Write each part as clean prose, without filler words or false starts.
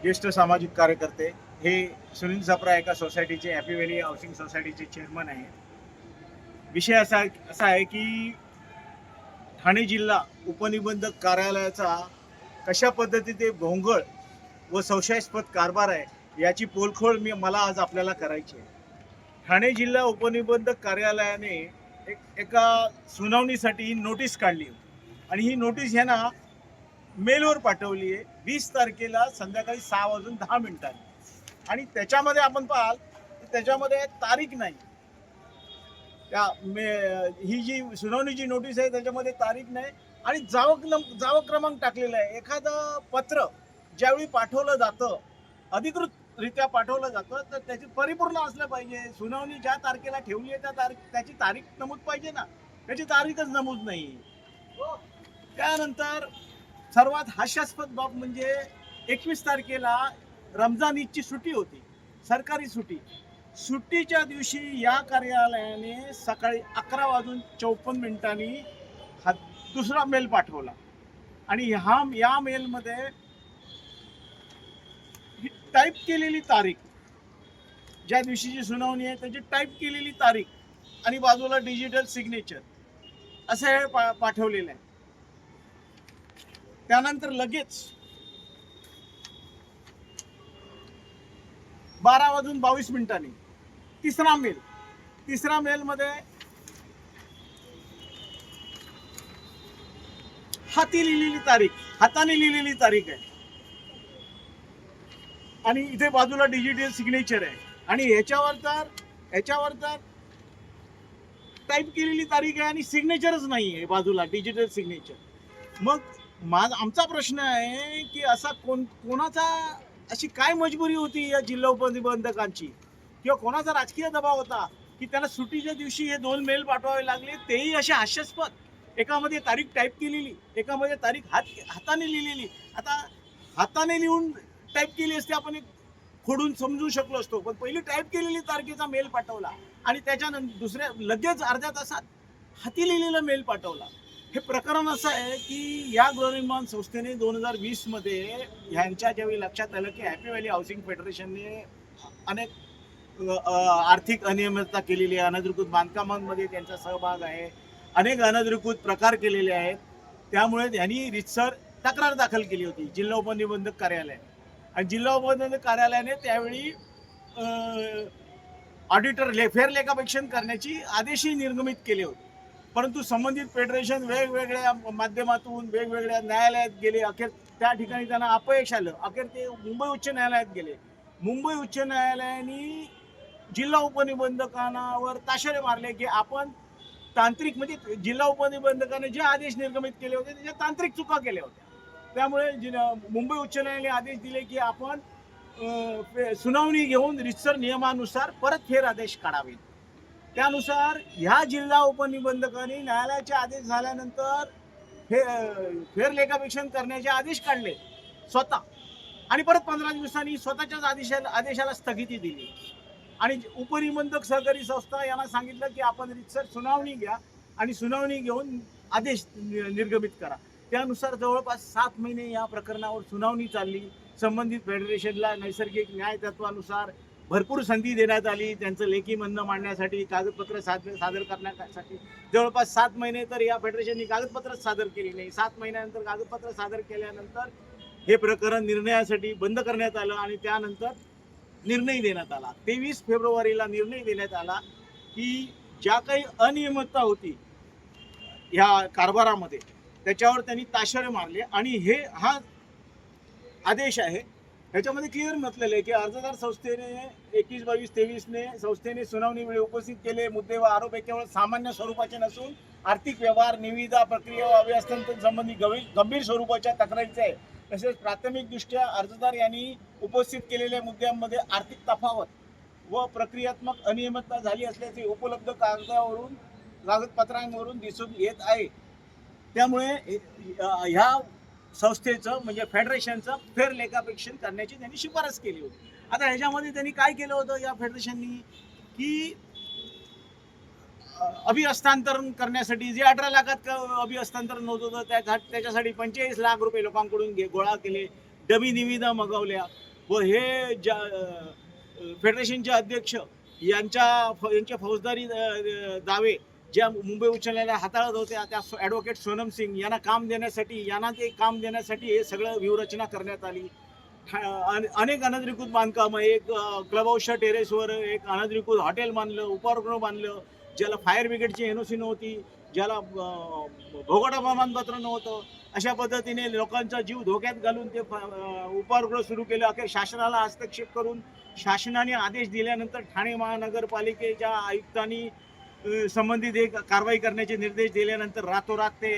ज्येष्ठ सामाजिक कार्यकर्ते हे सुनील सप्रा एका सोसायटीचे हॅपी व्हॅली हाऊसिंग सोसायटीचे चेअरमन आहे। विषय असा आहे की ठाणे जिल्हा उपनिबंधक कार्यालयाचा कशा पद्धतीने भोंगळ व संशयास्पद कारभार आहे याची पोलखोल मला आज आपल्याला करायची आहे। ठाणे जिल्हा उपनिबंधक कार्यालयाने एका सुनावणीसाठी नोटीस काढली आणि ही नोटीस ह्यांना मेलवर पाठवली आहे 20 तारखेला संध्याकाळी 6:10 आणि त्याच्यामध्ये आपण पाहाल त्याच्यामध्ये तारीख नाही। ही जी सुनावणीची नोटीस आहे त्याच्यामध्ये तारीख नाही आणि जावक क्रमांक टाकलेला आहे। एखादं पत्र ज्यावेळी पाठवलं जातं अधिकृतरित्या पाठवलं जातं तर त्याची परिपूर्ण असलं पाहिजे। सुनावणी ज्या तारखेला ठेवली आहे त्याची तारीख नमूद पाहिजे ना, त्याची तारीखच नमूद नाही। त्यानंतर सर्वात हास्यास्पद बाब म्हणजे 21 तारखेला रमजान ईदची सुट्टी होती, सरकारी सुट्टी। सुट्टीच्या दिवशी या कार्यालयाने सकाळी 11:54 हा दुसरा मेल पाठवला आणि या मेलमध्ये टाईप केलेली तारीख, ज्या दिवशीची सुनावणी आहे त्याची टाईप केलेली तारीख आणि बाजूला डिजिटल सिग्नेचर असं हे पाठवलेलं आहे। त्यानंतर लगेच 12:22 तिसरा मेलमध्ये हाताने लिहिलेली तारीख आहे आणि इथे बाजूला डिजिटल सिग्नेचर आहे आणि ह्याच्यावर तर टाईप केलेली तारीख आहे आणि सिग्नेचरच नाही आहे बाजूला डिजिटल सिग्नेचर। मग आमचा प्रश्न आहे की असा कोणाचा अशी काय मजबुरी होती या जिल्हा उपनिबंधकांची किंवा कोणाचा राजकीय दबाव होता की त्यांना सुट्टीच्या दिवशी हे 2 मेल पाठवावे लागले, तेही असे हास्यास्पद। एकामध्ये तारीख टाईप केलेली, एकामध्ये तारीख हाताने लिहिलेली। आता हाताने लिहून टाईप केली असते आपण एक खोडून समजू शकलो असतो, पण पहिली टाईप केलेली तारखेचा मेल पाठवला आणि त्याच्यानंतर दुसऱ्या लगेच अर्ध्या तासात हाती लिहिलेला मेल पाठवला। हे प्रकरण असं आहे की या गृहनिर्माण संस्थेने 2020 मध्ये ह्यांच्या ज्यावेळी लक्षात आलं की हॅपी व्हॅली हाऊसिंग फेडरेशनने अनेक आर्थिक अनियमितता केलेली आहे, अनधिकृत बांधकामांमध्ये त्यांचा सहभाग आहे, अनेक अनधिकृत प्रकार केलेले आहेत, त्यामुळे त्यांनी रीतसर तक्रार दाखल केली होती जिल्हा उपनिबंधक कार्यालयाने आणि जिल्हा उपनिबंधक कार्यालयाने त्यावेळी ऑडिटर फेरलेखापरीक्षण करण्याची आदेशही निर्गमित केले होते। परंतु संबंधित फेडरेशन वेगवेगळ्या माध्यमातून वेगवेगळ्या न्यायालयात गेले, अखेर त्या ठिकाणी त्यांना अपयश आलं। अखेर ते मुंबई उच्च न्यायालयात गेले। मुंबई उच्च न्यायालयाने जिल्हा उपनिबंधकांवर ताशेरे मारले की आपण तांत्रिक म्हणजे जिल्हा उपनिबंधकाने जे आदेश निर्गमित केले होते त्याच्या तांत्रिक चुका केल्या होत्या। त्यामुळे मुंबई उच्च न्यायालयाने आदेश दिले की आपण सुनावणी घेऊन रीतसर नियमानुसार परत फेर आदेश काढावे। त्यानुसार ह्या जिल्हा उपनिबंधकांनी न्यायालयाचे आदेश झाल्यानंतर फेरलेखापरीक्षण करण्याचे आदेश काढले स्वतः आणि परत 15 दिवसांनी स्वतःच्याच आदेशाला स्थगिती दिली आणि उपनिबंधक सहकारी संस्था यांना सांगितलं की आपण रीतसर सुनावणी घ्या आणि सुनावणी घेऊन आदेश निर्गमित करा। त्यानुसार जवळपास 7 महिने या प्रकरणावर सुनावणी चालली। संबंधित फेडरेशनला नैसर्गिक न्याय तत्वानुसार भरपूर संधी देण्यात आली, त्यांचं लेखी म्हणणं मांडण्यासाठी, कागदपत्र सादर करण्यासाठी। जवळपास 7 महिने तर या फेडरेशननी कागदपत्रच सादर केली नाही। 7 महिन्यानंतर कागदपत्र सादर केल्यानंतर हे प्रकरण निर्णयासाठी बंद करण्यात आलं आणि त्यानंतर निर्णय देण्यात आला। 23 फेब्रुवारीला निर्णय देण्यात आला की ज्या काही अनियमितता होती ह्या कारभारामध्ये त्याच्यावर त्यांनी ताशेरे मारले आणि हा आदेश आहे ह्याच्यामध्ये क्लिअर म्हटलेलं आहे की अर्जदार संस्थेने 21-22-23 संस्थेने सुनावणीवेळी उपस्थित केले मुद्दे व आरोप केवळ सामान्य स्वरूपाचे नसून आर्थिक व्यवहार, निविदा, प्रक्रिया व अभिहस्तांतरण संबंधी गंभीर स्वरूपाच्या तक्रारीचे आहे। तसेच प्राथमिकदृष्ट्या अर्जदार यांनी उपस्थित केलेल्या मुद्द्यांमध्ये आर्थिक तफावत व प्रक्रियात्मक अनियमितता झाली असल्याचे उपलब्ध कागदपत्रांवरून दिसून येत आहे। त्यामुळे ह्या संस्थेचं म्हणजे फेडरेशनचं फेरलेखापरीक्षण करण्याची त्यांनी शिफारस केली होती। आता ह्याच्यामध्ये त्यांनी काय केलं होतं या फेडरेशननी की अभिहस्तांतरण करण्यासाठी जे 18 लाखात अभिहस्तांतरण होत होतं त्याच्यासाठी 45 लाख रुपये लोकांकडून गोळा केले, डमी निविदा मागवल्या व हे फेडरेशनचे अध्यक्ष यांचे फौजदारी दावे ज्या मुंबई उच्च न्यायालयात हाताळत होत्या त्या ॲडव्होकेट सोनम सिंग यांना काम देण्यासाठी हे सगळं व्यूहरचना करण्यात आली. अनेक अनधिकृत बांधकामं, एक क्लब हाऊसच्या टेरेसवर एक अनधिकृत हॉटेल बांधलं, उपाहारगृह बांधलं, ज्याला फायर ब्रिगेडची एनओसी नव्हती, ज्याला भोगटा प्रमाणपत्र नव्हतं. अशा पद्धतीने लोकांचा जीव धोक्यात घालून ते उपाहारगृह सुरू केलं. अखेर शासनाला हस्तक्षेप करून शासनाने आदेश दिल्यानंतर ठाणे महानगरपालिकेच्या आयुक्तांनी संबंधित एक कारवाई करण्याचे निर्देश दिल्यानंतर रातोरात ते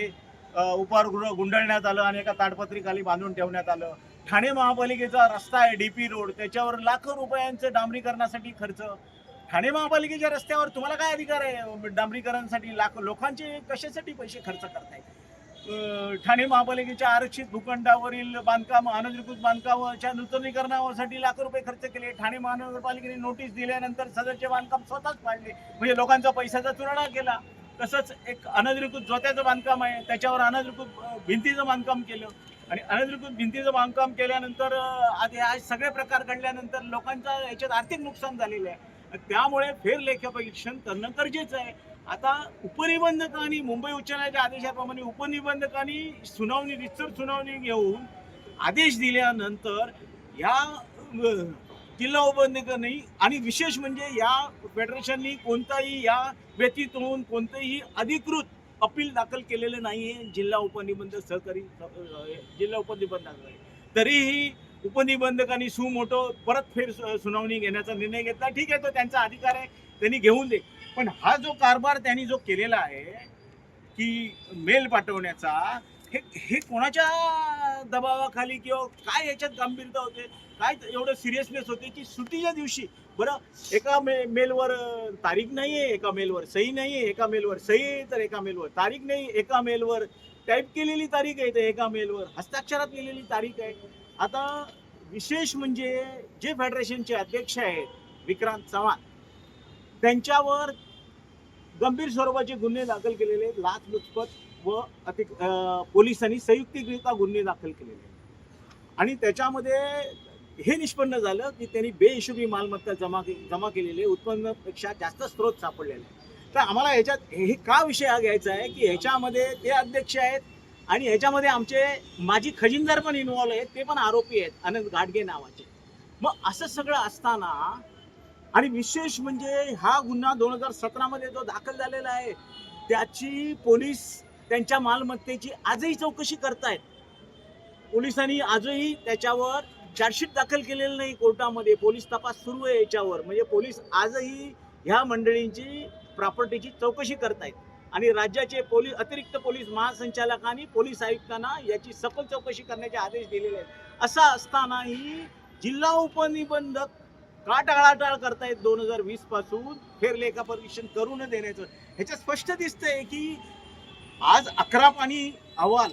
उपाहारगृह गुंडाळण्यात आलं आणि एका ताडपत्रीखाली बांधून ठेवण्यात आलं. ठाणे महापालिकेचा रस्ता आहे DP रोड, त्याच्यावर लाखो रुपयांचं डांबरीकरणासाठी खर्च. ठाणे महापालिकेच्या रस्त्यावर तुम्हाला काय अधिकार आहे डांबरीकरणासाठी लोकांचे कशासाठी पैसे खर्च करताय? ठाणे महापालिकेच्या आरक्षित भूखंडावरील बांधकाम, अनधिकृत बांधकामाच्या नूतनीकरणासाठी लाखो रुपये खर्च केले. ठाणे महानगरपालिकेने नोटीस दिल्यानंतर सदरचे बांधकाम स्वतःच पाडले, म्हणजे लोकांचा पैशाचा चुराडा केला. तसंच एक अनधिकृत जोत्याचं बांधकाम आहे, त्याच्यावर अनधिकृत भिंतीचं बांधकाम केलं आणि अनधिकृत भिंतीचं बांधकाम केल्यानंतर आज सगळे प्रकार घडल्यानंतर लोकांचा याच्यात आर्थिक नुकसान झालेलं आहे. त्यामुळे फेरलेखापरीक्षण करणं गरजेचं आहे. आता उपनिबंधकांनी मुंबई उच्च न्यायालयाच्या आदेशाप्रमाणे उपनिबंधकांनी रितसर सुनावणी घेऊन आदेश दिल्यानंतर या जिल्हा उपनिबंधकांनी आणि विशेष म्हणजे या फेडरेशननी कोणताही या व्यतिरिक्त कोणतंही अधिकृत अपील दाखल केलेलं नाहीये जिल्हा उपनिबंधक तरीही उपनिबंधकांनी सुमोटो परत फेर सुनावणी घेण्याचा निर्णय घेतला. ठीक आहे, तो त्यांचा अधिकार आहे, त्यांनी घेऊन दे. पण हा जो कारभार त्यांनी जो केलेला आहे की मेल पाठवण्याचा, हे कोणाच्या दबावाखाली किंवा काय याच्यात गांभीर्यता होते, काय एवढं सिरियसनेस होते की सुट्टीच्या दिवशी बरं एका मेलवर तारीख नाही आहे, एका मेलवर सही नाही आहे, एका मेलवर सही आहे तर एका मेलवर तारीख नाही, एका मेलवर टाईप केलेली तारीख आहे तर एका मेलवर हस्ताक्षरात लिहिलेली तारीख आहे. आता विशेष म्हणजे जे फेडरेशनचे अध्यक्ष आहेत विक्रांत चव्हाण, त्यांच्यावर गंभीर स्वरूपाचे गुन्हे दाखल केलेले, लाचलुचपत व पोलिसांनी संयुक्तिकरित्या गुन्हे दाखल केलेले आणि त्याच्यामध्ये हे निष्पन्न झालं की त्यांनी बेहिशोबी मालमत्ता जमा केलेले, उत्पन्नापेक्षा जास्त स्रोत सापडलेले. तर आम्हाला ह्याच्यात हे का विषय हा घ्यायचा आहे की ह्याच्यामध्ये ते अध्यक्ष आहेत आणि ह्याच्यामध्ये आमचे माजी खजिनदार पण इन्व्हॉल्व आहेत, ते पण आरोपी आहेत अनंत गाडगे नावाचे. मग असं सगळं असताना आणि विशेष म्हणजे हा गुन्हा 2017 मध्ये जो दाखल झालेला आहे त्याची पोलीस त्यांच्या मालमत्तेची आजही चौकशी करतायत. पोलिसांनी आजही त्याच्यावर चार्जशीट दाखल केलेलं नाही कोर्टामध्ये, पोलीस तपास सुरू आहे याच्यावर. म्हणजे पोलीस आजही ह्या मंडळींची प्रॉपर्टीची चौकशी करतायत आणि राज्याचे अतिरिक्त पोलीस महासंचालकांनी पोलीस आयुक्तांना याची सखोल चौकशी करण्याचे आदेश दिलेले आहेत. असं असतानाही जिल्हा उपनिबंधक का टाळाटाळ करतायत 2020 पासून फेरलेखापरीक्षण करू न देण्याचं? ह्याच्यात स्पष्ट दिसतंय की आज 11 पानी अहवाल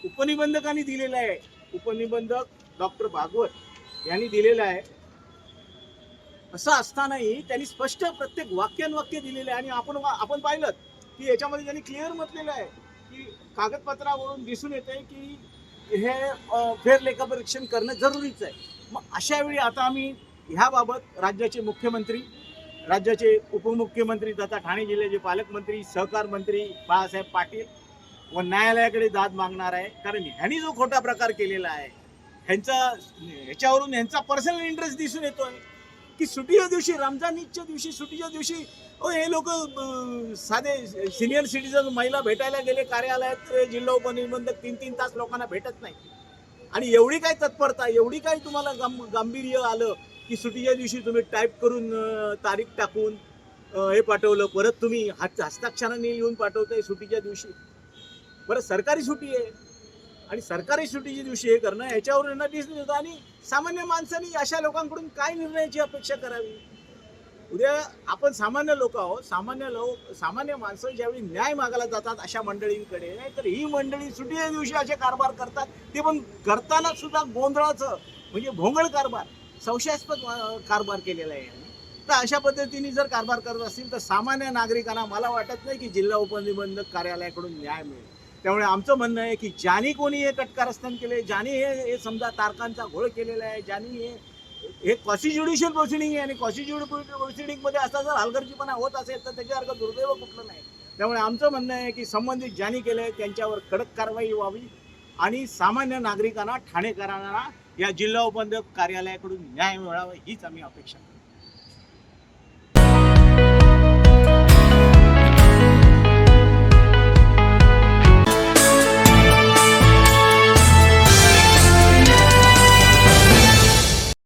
उपनिबंधकांनी दिलेला आहे. उपनिबंधक डॉक्टर भागवत यांनी दिलेला आहे. असं असतानाही त्यांनी स्पष्ट प्रत्येक वाक्यानुवाक्य दिलेलं आहे आणि आपण पाहिलं की याच्यामध्ये त्यांनी क्लिअर म्हटलेलं आहे की कागदपत्रावरून दिसून येते की हे फेरलेखापरीक्षण करणं जरुरीचं आहे. मग अशा वेळी आता आम्ही ह्याबाबत राज्याचे मुख्यमंत्री, राज्याचे उपमुख्यमंत्री तथा ठाणे जिल्ह्याचे पालकमंत्री, सहकार मंत्री बाळासाहेब पाटील व न्यायालयाकडे दाद मागणार आहे. कारण ह्यांनी जो खोटा प्रकार केलेला आहे ह्याच्यावरून ह्यांचा पर्सनल इंटरेस्ट दिसून येतोय की सुट्टीच्या दिवशी, रमजान ईदच्या दिवशी, सुट्टीच्या दिवशी हे लोक साधे सिनियर सिटीजन महिला भेटायला गेले कार्यालयात, जिल्हा उपनिबंधक 3-3 तास लोकांना भेटत नाही. आणि एवढी काय तत्परता, एवढी काय तुम्हाला गांभीर्य आलं की सुट्टीच्या दिवशी तुम्ही टाईप करून तारीख टाकून हे पाठवलं, परत तुम्ही हस्ताक्षराने लिहून पाठवताय सुट्टीच्या दिवशी. बरं सरकारी सुट्टी आहे आणि सरकारी सुट्टीच्या दिवशी हे करणं याच्यावर यांना दिसून येतं. आणि सामान्य माणसांनी अशा लोकांकडून काय निर्णयाची अपेक्षा करावी? उद्या आपण सामान्य लोक आहोत, सामान्य माणसं ज्यावेळी न्याय मागायला जातात अशा मंडळींकडे, तर ही मंडळी सुट्टीच्या दिवशी असे कारभार करतात, ते पण करताना सुद्धा गोंधळाचं म्हणजे भोंगळ कारभार, संशयास्पद कारभार केलेला आहे. तर अशा पद्धतीने जर कारभार करत असतील तर सामान्य नागरिकांना मला वाटत नाही की जिल्हा उपनिबंधक कार्यालयाकडून न्याय मिळेल. त्यामुळे आमचं म्हणणं आहे की ज्यांनी कोणी हे कटकारस्थान केले, ज्यांनी हे समजा तारकांचा घोळ केलेला आहे, ज्यांनी हे क्वासी ज्युडिशियल प्रोसिडिंग आहे आणि क्वासी ज्युडिशियल प्रोसिडिंगमध्ये असा जर हलगर्जीपणा होत असेल तर त्याच्यासारखं दुर्दैव कुठलं नाही. त्यामुळे आमचं म्हणणं आहे की संबंधित ज्यांनी केलं आहे त्यांच्यावर कडक कारवाई व्हावी आणि सामान्य नागरिकांना, ठाणेकरांना या जिल्हा उपनिबंधक कार्यालयाकडून न्याय मिळावा हीच आम्ही अपेक्षा करतो.